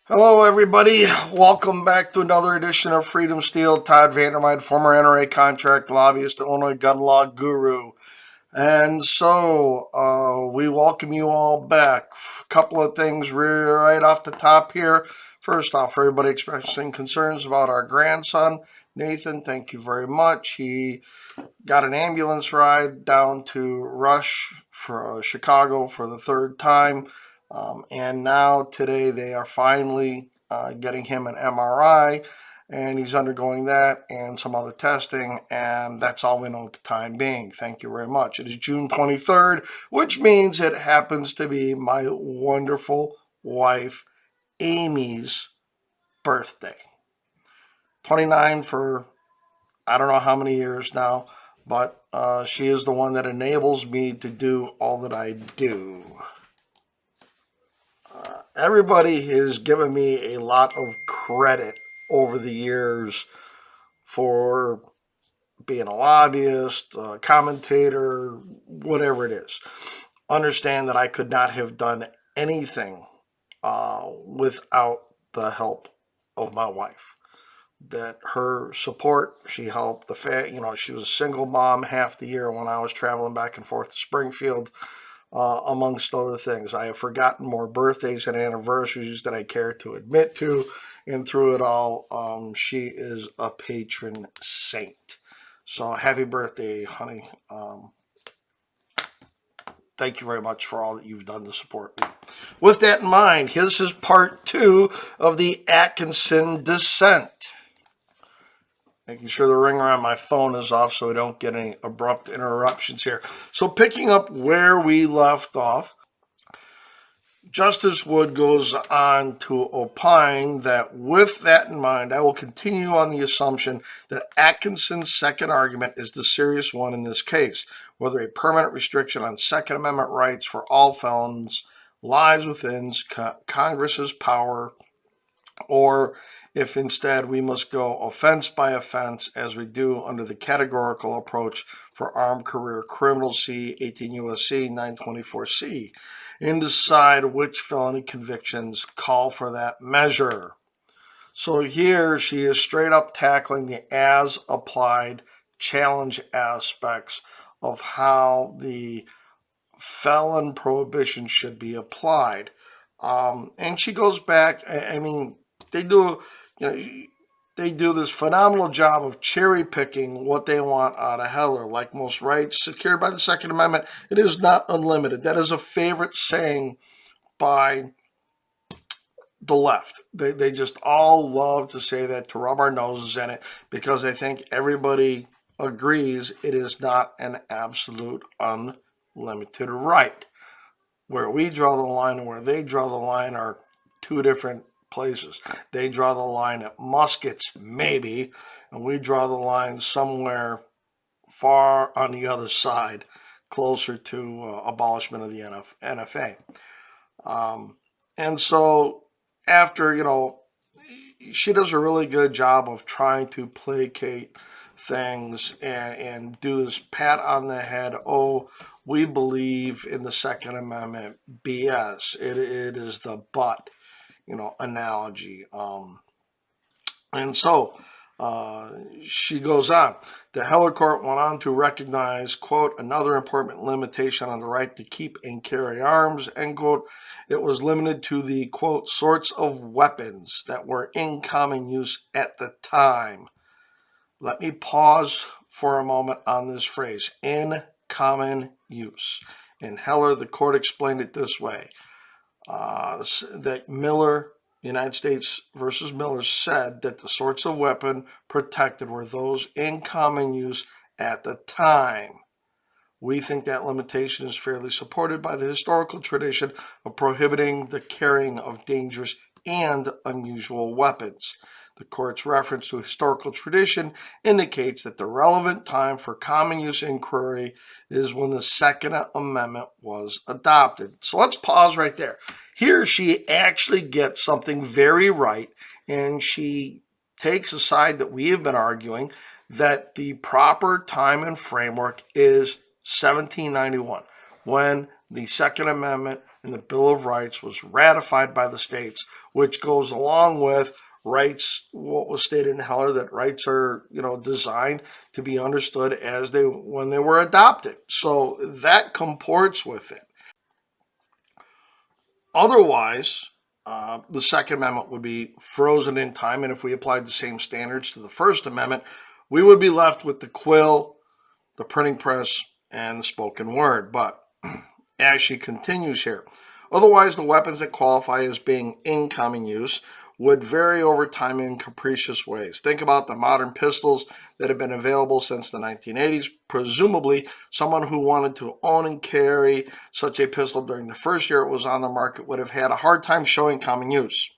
Hello, everybody. Welcome back to another edition of Freedom Steel. Todd Vandermide, former NRA contract lobbyist, Illinois gun law guru. And so we welcome you all back. A couple of things right off the top here. First off, for everybody expressing concerns about our grandson, Nathan, thank you very much. He got an ambulance ride down to Rush for Chicago for the third time. And now today they are finally getting him an MRI, and he's undergoing that and some other testing, and that's all we know at the time being. Thank you very much. It is June 23rd, which means it happens to be my wonderful wife Amy's birthday. 29 for I don't know how many years now, but she is the one that enables me to do all that I do. Everybody has given me a lot of credit over the years for being a lobbyist, a commentator, whatever it is. Understand that I could not have done anything without the help of my wife. That her support, she helped she was a single mom half the year when I was traveling back and forth to Springfield, amongst other things. I have forgotten more birthdays and anniversaries than I care to admit to, and through it all, she is a patron saint. So happy birthday, honey. Thank you very much for all that you've done to support me. With that in mind, this is part 2 of the Atkinson Dissent. Making sure the ringer on my phone is off so we don't get any abrupt interruptions here. So picking up where we left off, Justice Wood goes on to opine that with that in mind, I will continue on the assumption that Atkinson's second argument is the serious one in this case, whether a permanent restriction on Second Amendment rights for all felons lies within Congress's power, or if instead we must go offense by offense as we do under the categorical approach for armed career criminals, see 18 U.S.C. 924C, and decide which felony convictions call for that measure. So here she is straight up tackling the as applied challenge aspects of how the felon prohibition should be applied. And she goes back, they do, they do this phenomenal job of cherry picking what they want out of Heller. Like most rights secured by the Second Amendment, it is not unlimited. That is a favorite saying by the left. They just all love to say that, to rub our noses in it, because I think everybody agrees it is not an absolute unlimited right. Where we draw the line and where they draw the line are two different places. They draw the line at muskets, maybe, and we draw the line somewhere far on the other side, closer to abolishment of the NFA. And so after, she does a really good job of trying to placate things and do this pat on the head, oh, we believe in the Second Amendment BS. It is the but, analogy. And so she goes on. The Heller Court went on to recognize, quote, another important limitation on the right to keep and carry arms, end quote. It was limited to the, quote, sorts of weapons that were in common use at the time. Let me pause for a moment on this phrase, in common use. In Heller, the court explained it this way, that Miller, United States versus Miller, said that the sorts of weapon protected were those in common use at the time. We think that limitation is fairly supported by the historical tradition of prohibiting the carrying of dangerous and unusual weapons. The court's reference to historical tradition indicates that the relevant time for common use inquiry is when the Second Amendment was adopted. So let's pause right there. Here she actually gets something very right, and she takes a side that we have been arguing, that the proper time and framework is 1791. when the Second Amendment and the Bill of Rights was ratified by the states, which goes along with rights, what was stated in Heller, that rights are, designed to be understood as when they were adopted. So that comports with it. Otherwise, the Second Amendment would be frozen in time, and if we applied the same standards to the First Amendment, we would be left with the quill, the printing press, and the spoken word. But as she continues here, otherwise the weapons that qualify as being in common use would vary over time in capricious ways. Think about the modern pistols that have been available since the 1980s. Presumably, someone who wanted to own and carry such a pistol during the first year it was on the market would have had a hard time showing common use.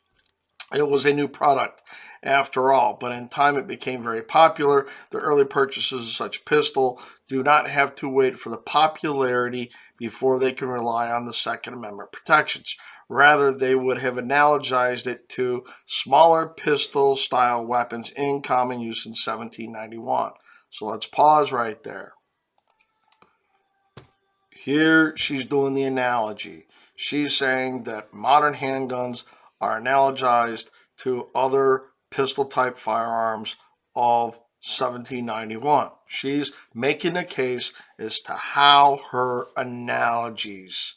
It was a new product after all, but in time it became very popular. The early purchases of such pistol do not have to wait for the popularity before they can rely on the Second Amendment protections. Rather, they would have analogized it to smaller pistol-style weapons in common use in 1791. So let's pause right there. Here she's doing the analogy. She's saying that modern handguns are analogized to other pistol-type firearms of 1791. She's making a case as to how her analogies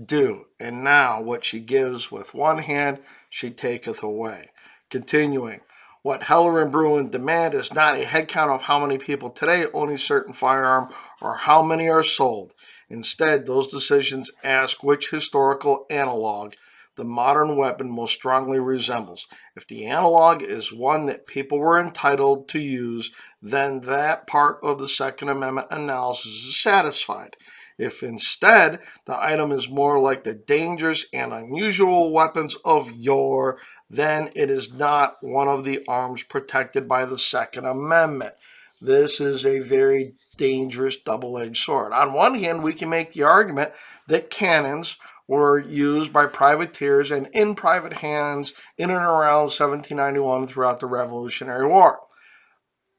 do. And now what she gives with one hand, she taketh away. Continuing, what Heller and Bruin demand is not a head count of how many people today own a certain firearm or how many are sold. Instead, those decisions ask which historical analog the modern weapon most strongly resembles. If the analog is one that people were entitled to use, then that part of the Second Amendment analysis is satisfied. If instead the item is more like the dangerous and unusual weapons of yore, then it is not one of the arms protected by the Second Amendment. This is a very dangerous double-edged sword. On one hand, we can make the argument that cannons were used by privateers and in private hands in and around 1791 throughout the Revolutionary War.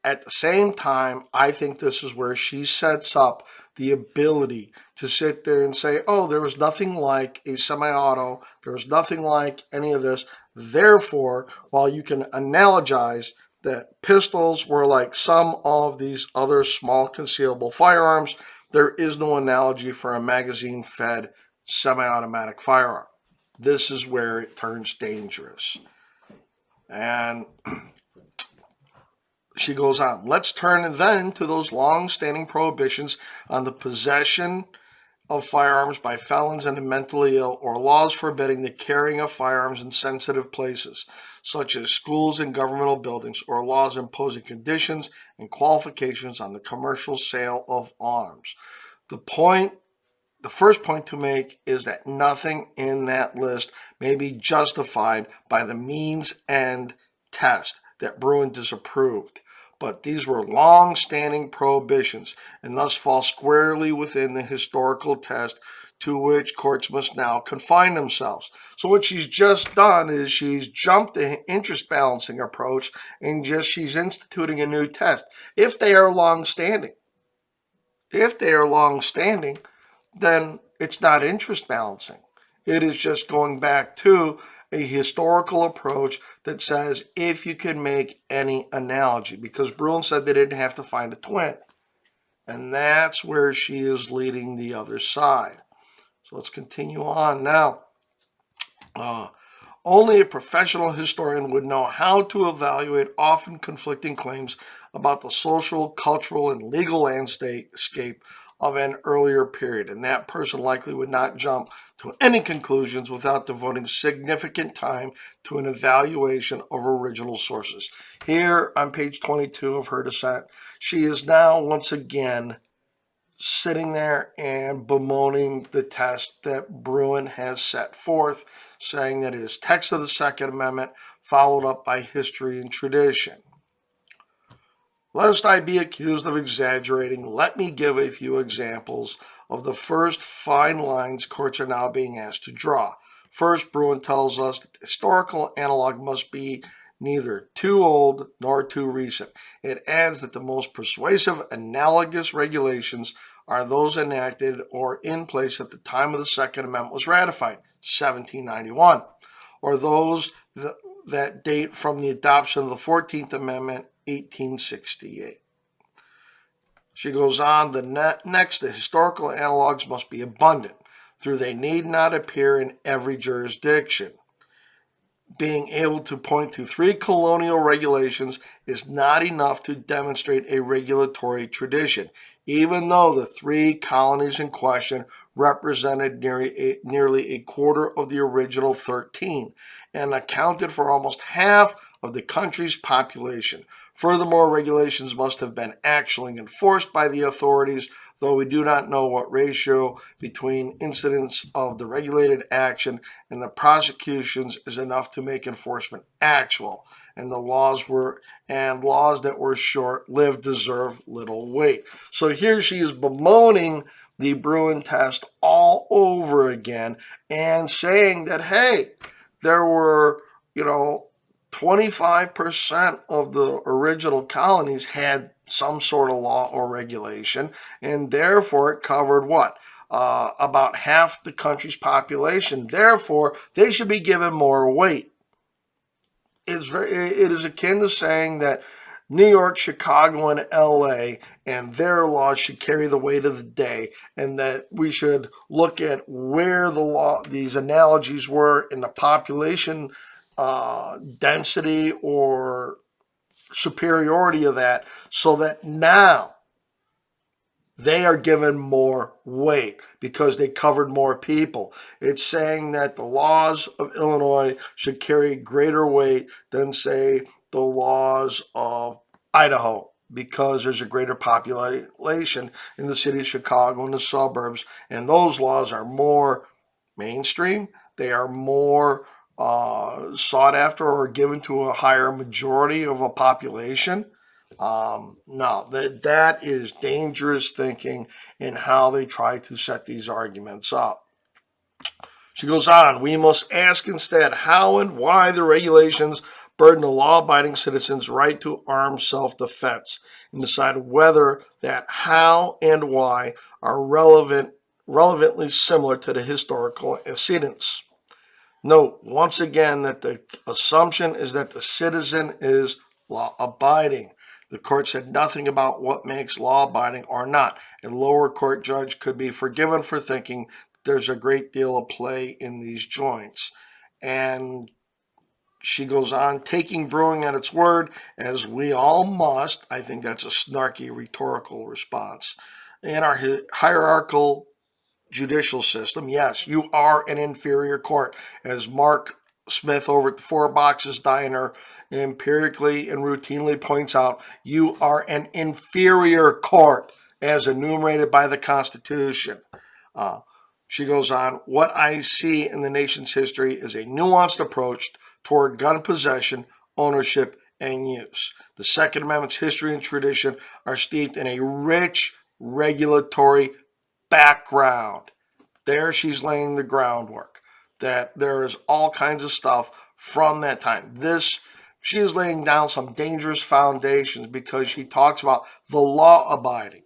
At the same time, I think this is where she sets up the ability to sit there and say, oh, there was nothing like a semi-auto, there was nothing like any of this. Therefore, while you can analogize that pistols were like some of these other small concealable firearms, there is no analogy for a magazine-fed semi-automatic firearm. This is where it turns dangerous. And she goes on, let's turn then to those long-standing prohibitions on the possession of firearms by felons and the mentally ill, or laws forbidding the carrying of firearms in sensitive places, such as schools and governmental buildings, or laws imposing conditions and qualifications on the commercial sale of arms. The first point to make is that nothing in that list may be justified by the means-end test that Bruin disapproved. But these were long-standing prohibitions and thus fall squarely within the historical test to which courts must now confine themselves. So what she's just done is she's jumped the interest balancing approach and she's instituting a new test. If they are long-standing, then it's not interest balancing. It is just going back to a historical approach that says if you can make any analogy, because Bruin said they didn't have to find a twin. And that's where she is leading the other side. So let's continue on now. Only a professional historian would know how to evaluate often conflicting claims about the social, cultural, and legal landscape of an earlier period, and that person likely would not jump to any conclusions without devoting significant time to an evaluation of original sources. Here on page 22 of her dissent, she is now once again sitting there and bemoaning the test that Bruin has set forth, saying that it is text of the Second Amendment followed up by history and tradition. Lest I be accused of exaggerating, let me give a few examples of the first fine lines courts are now being asked to draw. First, Bruin tells us that the historical analog must be neither too old nor too recent. It adds that the most persuasive analogous regulations are those enacted or in place at the time of the Second Amendment was ratified, 1791, or those that date from the adoption of the 14th Amendment, 1868. She goes on, next, the historical analogs must be abundant, through they need not appear in every jurisdiction. Being able to point to 3 colonial regulations is not enough to demonstrate a regulatory tradition, even though the 3 colonies in question represented nearly a quarter of the original 13 and accounted for almost half of the country's population. Furthermore, regulations must have been actually enforced by the authorities, though we do not know what ratio between incidents of the regulated action and the prosecutions is enough to make enforcement actual, and laws that were short-lived deserve little weight. So here she is bemoaning the Bruin test all over again and saying that, hey, there were, 25% of the original colonies had some sort of law or regulation, and therefore it covered what? About half the country's population. Therefore, they should be given more weight. It is akin to saying that New York, Chicago, and LA and their laws should carry the weight of the day, and that we should look at where these analogies were in the population density or superiority of that, so that now they are given more weight because they covered more people. It's saying that the laws of Illinois should carry greater weight than, say, the laws of Idaho, because there's a greater population in the city of Chicago and the suburbs, and those laws are more mainstream. They are more sought after or given to a higher majority of a population. No, that is dangerous thinking in how they try to set these arguments up. She goes on, we must ask instead how and why the regulations burden the law-abiding citizen's right to armed self-defense, and decide whether that how and why are relevantly similar to the historical antecedents. Note once again that the assumption is that the citizen is law-abiding. The court said nothing about what makes law-abiding or not. A lower court judge could be forgiven for thinking there's a great deal of play in these joints. And she goes on, taking Brewing at its word, as we all must. I think that's a snarky rhetorical response. In our hierarchical judicial system, yes, you are an inferior court. As Mark Smith over at the Four Boxes Diner empirically and routinely points out, you are an inferior court as enumerated by the Constitution. She goes on, what I see in the nation's history is a nuanced approach toward gun possession, ownership, and use. The Second Amendment's history and tradition are steeped in a rich regulatory background. There she's laying the groundwork, that there is all kinds of stuff from that time. She is laying down some dangerous foundations because she talks about the law abiding.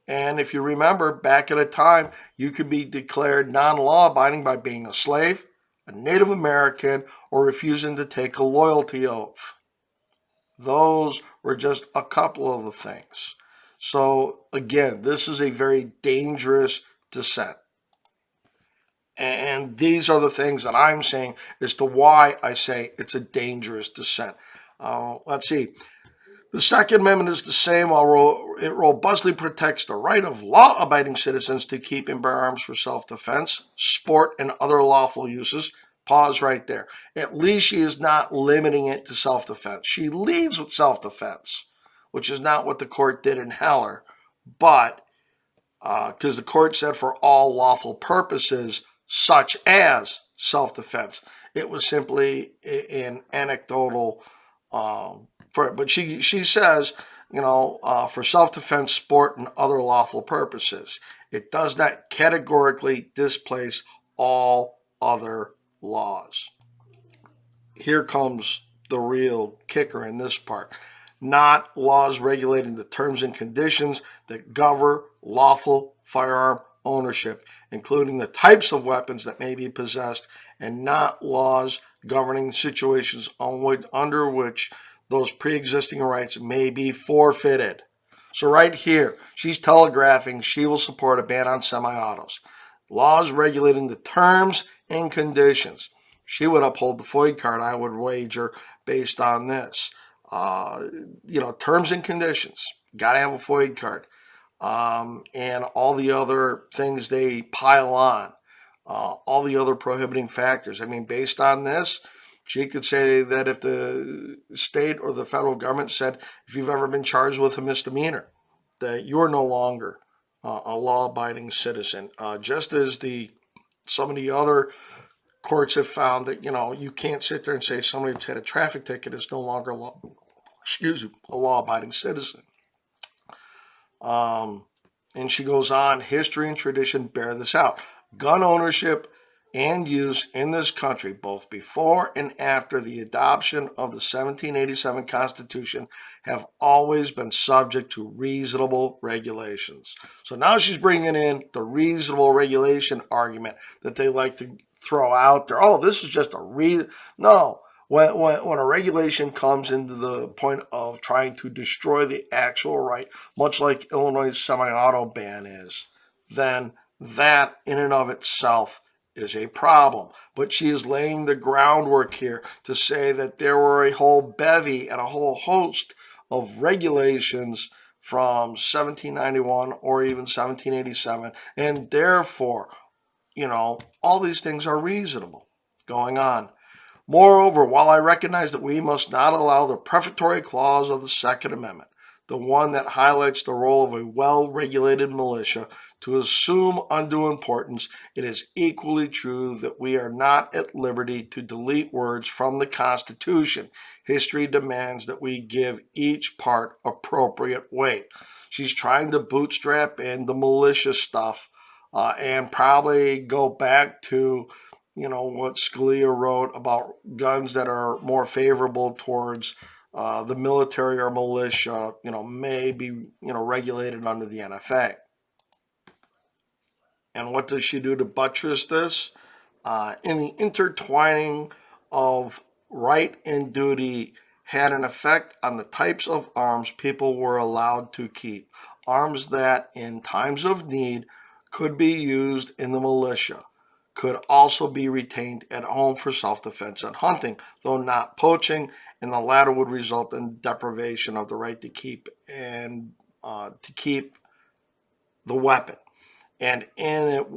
And if you remember, back at a time, you could be declared non-law abiding by being a slave, a Native American, or refusing to take a loyalty oath. Those were just a couple of the things. So again, this is a very dangerous dissent. And these are the things that I'm saying as to why I say it's a dangerous dissent. Let's see. The Second Amendment is the same, while it robustly protects the right of law-abiding citizens to keep and bear arms for self-defense, sport, and other lawful uses. Pause right there. At least she is not limiting it to self-defense. She leads with self-defense, which is not what the court did in Heller, but because the court said for all lawful purposes, such as self-defense. It was simply an anecdotal, but she says, for self-defense, sport, and other lawful purposes. It does not categorically displace all other laws. Here comes the real kicker in this part. not laws regulating the terms and conditions that govern lawful firearm ownership, including the types of weapons that may be possessed, and not laws governing situations under which those pre-existing rights may be forfeited. So right here, she's telegraphing she will support a ban on semi-autos. Laws regulating the terms and conditions. She would uphold the FOID card, I would wager, based on this. Terms and conditions. Got to have a FOID card. And all the other things they pile on. All the other prohibiting factors. I mean, based on this, she could say that if the state or the federal government said, if you've ever been charged with a misdemeanor, that you're no longer a law-abiding citizen. Just as some of the other courts have found that, you can't sit there and say somebody that's had a traffic ticket is no longer a law-abiding citizen. And she goes on, history and tradition bear this out. Gun ownership and use in this country, both before and after the adoption of the 1787 Constitution, have always been subject to reasonable regulations. So now she's bringing in the reasonable regulation argument that they like to throw out there. Oh, this is just no. When a regulation comes into the point of trying to destroy the actual right, much like Illinois' semi-auto ban is, then that in and of itself is a problem. But she is laying the groundwork here to say that there were a whole bevy and a whole host of regulations from 1791 or even 1787, and therefore, all these things are reasonable going on. Moreover, while I recognize that we must not allow the prefatory clause of the Second Amendment, the one that highlights the role of a well-regulated militia, to assume undue importance, it is equally true that we are not at liberty to delete words from the Constitution. History demands that we give each part appropriate weight. She's trying to bootstrap in the militia stuff and probably go back to what Scalia wrote about guns that are more favorable towards the military or militia, may be, regulated under the NFA. And what does she do to buttress this? In the intertwining of right and duty had an effect on the types of arms people were allowed to keep. Arms that, in times of need, could be used in the militia, could also be retained at home for self-defense and hunting, though not poaching, and the latter would result in deprivation of the right to keep the weapon. And in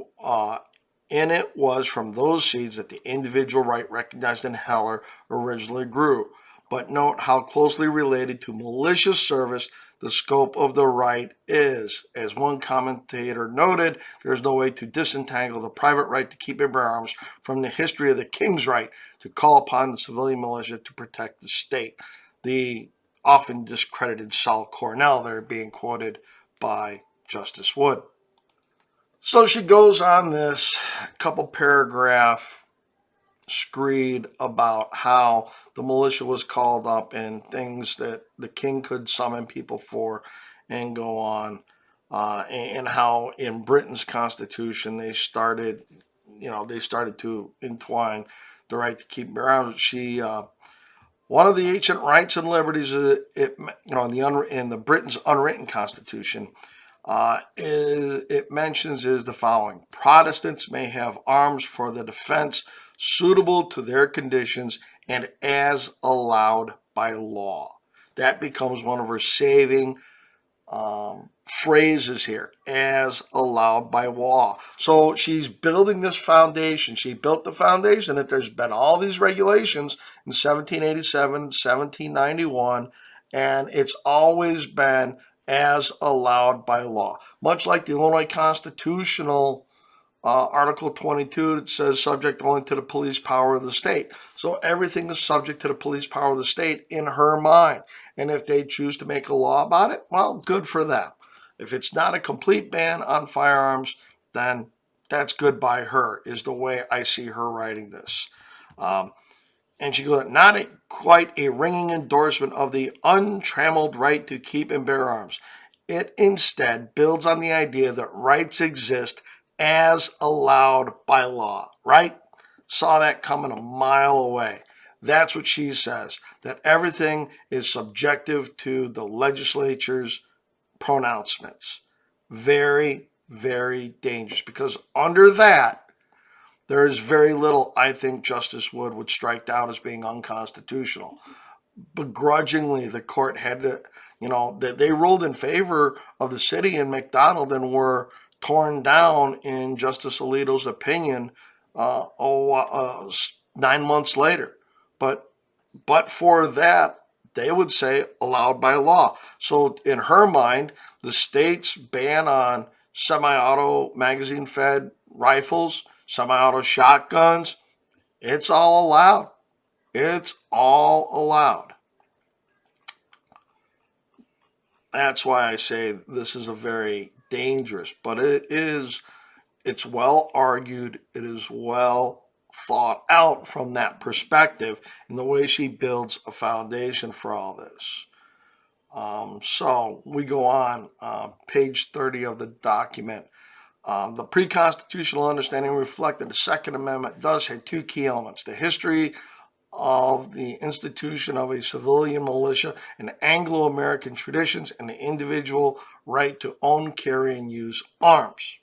it was from those seeds that the individual right recognized in Heller originally grew. But note how closely related to malicious service the scope of the right is. As one commentator noted, there is no way to disentangle the private right to keep and bear arms from the history of the king's right to call upon the civilian militia to protect the state. The often discredited Sol Cornell there being quoted by Justice Wood. So she goes on this couple paragraph screed about how the militia was called up and things that the king could summon people for and go on, and how in Britain's constitution they started to entwine the right to keep and bear arms. One of the ancient rights and liberties in the Britain's unwritten constitution it mentions is the following: Protestants may have arms for the defense suitable to their conditions and as allowed by law. That becomes one of her saving phrases here, as allowed by law. So she's building this foundation. She built the foundation that there's been all these regulations in 1787, 1791, and it's always been as allowed by law. Much like the Illinois Constitutional Article 22, that says subject only to the police power of the state. So everything is subject to the police power of the state in her mind. And if they choose to make a law about it, well, good for them. If it's not a complete ban on firearms, then that's good by her, is the way I see her writing this. And she goes, not quite a ringing endorsement of the untrammeled right to keep and bear arms. It instead builds on the idea that rights exist as allowed by law, right? Saw that coming a mile away. That's what she says, that everything is subjective to the legislature's pronouncements. Very, very dangerous, because under that, there is very little I think Justice Wood would strike down as being unconstitutional. Begrudgingly, the court had to, they ruled in favor of the city in McDonald and were torn down in Justice Alito's opinion 9 months later. But for that, they would say allowed by law. So in her mind, the state's ban on semi-auto magazine-fed rifles, semi-auto shotguns, it's all allowed. It's all allowed. That's why I say this is a very dangerous, but it's well argued. It is well thought out from that perspective and the way she builds a foundation for all this. So we go on, page 30 of the document. The pre-constitutional understanding reflected the Second Amendment thus had two key elements: the history of the institution of a civilian militia and Anglo-American traditions, and the individual right to own, carry, and use arms.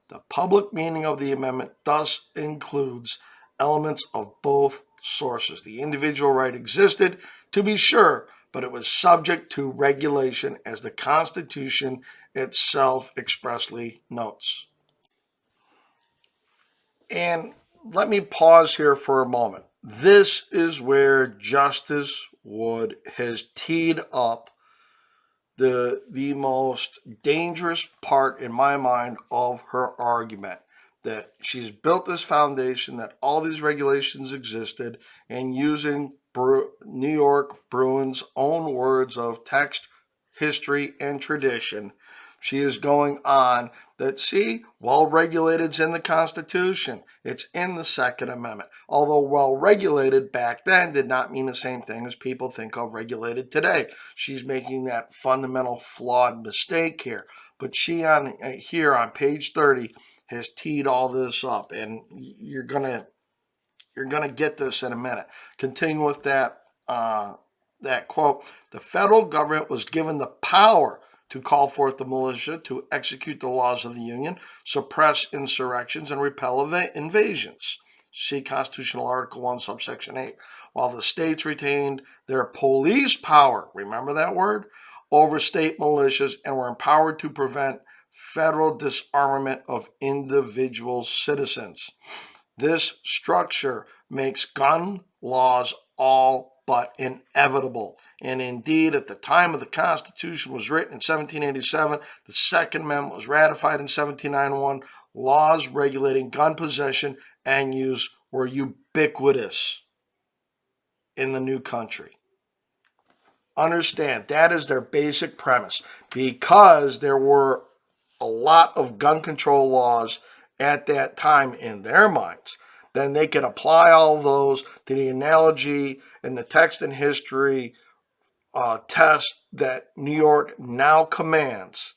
The public meaning of the amendment thus includes elements of both sources. The individual right existed, to be sure, but it was subject to regulation, as the Constitution itself expressly notes. And let me pause here for a moment. This is where Justice Wood has teed up the most dangerous part, in my mind, of her argument. That she's built this foundation, that all these regulations existed, and using New York Bruin's own words of text, history, and tradition, she is going on that, see, well-regulated's in the Constitution. It's in the Second Amendment. Although well-regulated back then did not mean the same thing as people think of regulated today. She's making that fundamental flawed mistake here. But she here on page 30 has teed all this up, and you're gonna get this in a minute. Continue with that quote. The federal government was given the power to call forth the militia to execute the laws of the Union, suppress insurrections, and repel invasions. See Constitutional Article 1, subsection 8. While the states retained their police power, remember that word, over state militias, and were empowered to prevent federal disarmament of individual citizens. This structure makes gun laws all but inevitable. And indeed, at the time of the Constitution was written in 1787, the Second Amendment was ratified in 1791, laws regulating gun possession and use were ubiquitous in the new country. Understand, that is their basic premise, because there were a lot of gun control laws at that time in their minds. Then they can apply all those to the analogy and the text and history test that New York now commands.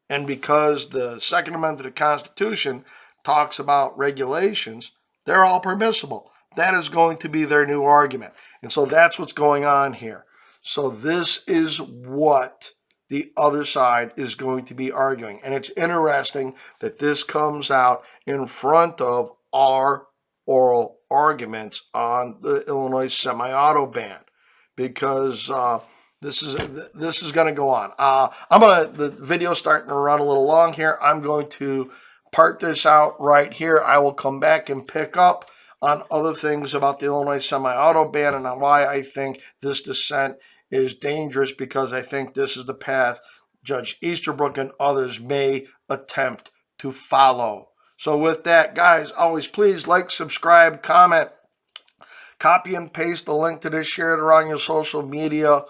And because the Second Amendment to the Constitution talks about regulations, they're all permissible. That is going to be their new argument. And so that's what's going on here. So this is what the other side is going to be arguing. And it's interesting that this comes out in front of our oral arguments on the Illinois semi-auto ban, because this is going to go on. The video's starting to run a little long here. I'm going to part this out right here. I will come back and pick up on other things about the Illinois semi-auto ban and on why I think this dissent is dangerous, because I think this is the path Judge Easterbrook and others may attempt to follow. So with that, guys, always please like, subscribe, comment, copy and paste the link to this, share it around your social media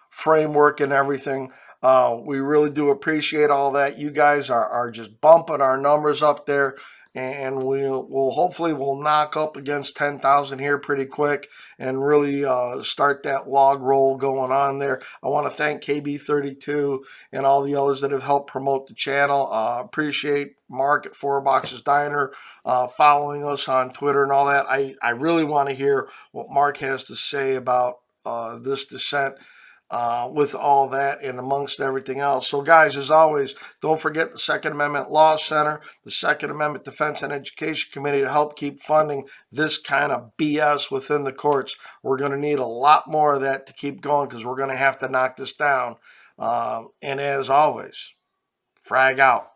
framework and everything. We really do appreciate all that. You guys are just bumping our numbers up there, and we'll hopefully knock up against 10,000 here pretty quick and really start that log roll going on there. I want to thank KB32 and all the others that have helped promote the channel. Appreciate Mark at Four Boxes Diner following us on Twitter and all that. I really want to hear what Mark has to say about this dissent. With all that and amongst everything else. So guys, as always, don't forget the Second Amendment Law Center, the Second Amendment Defense and Education Committee to help keep funding this kind of BS within the courts. We're going to need a lot more of that to keep going because we're going to have to knock this down. And as always, frag out.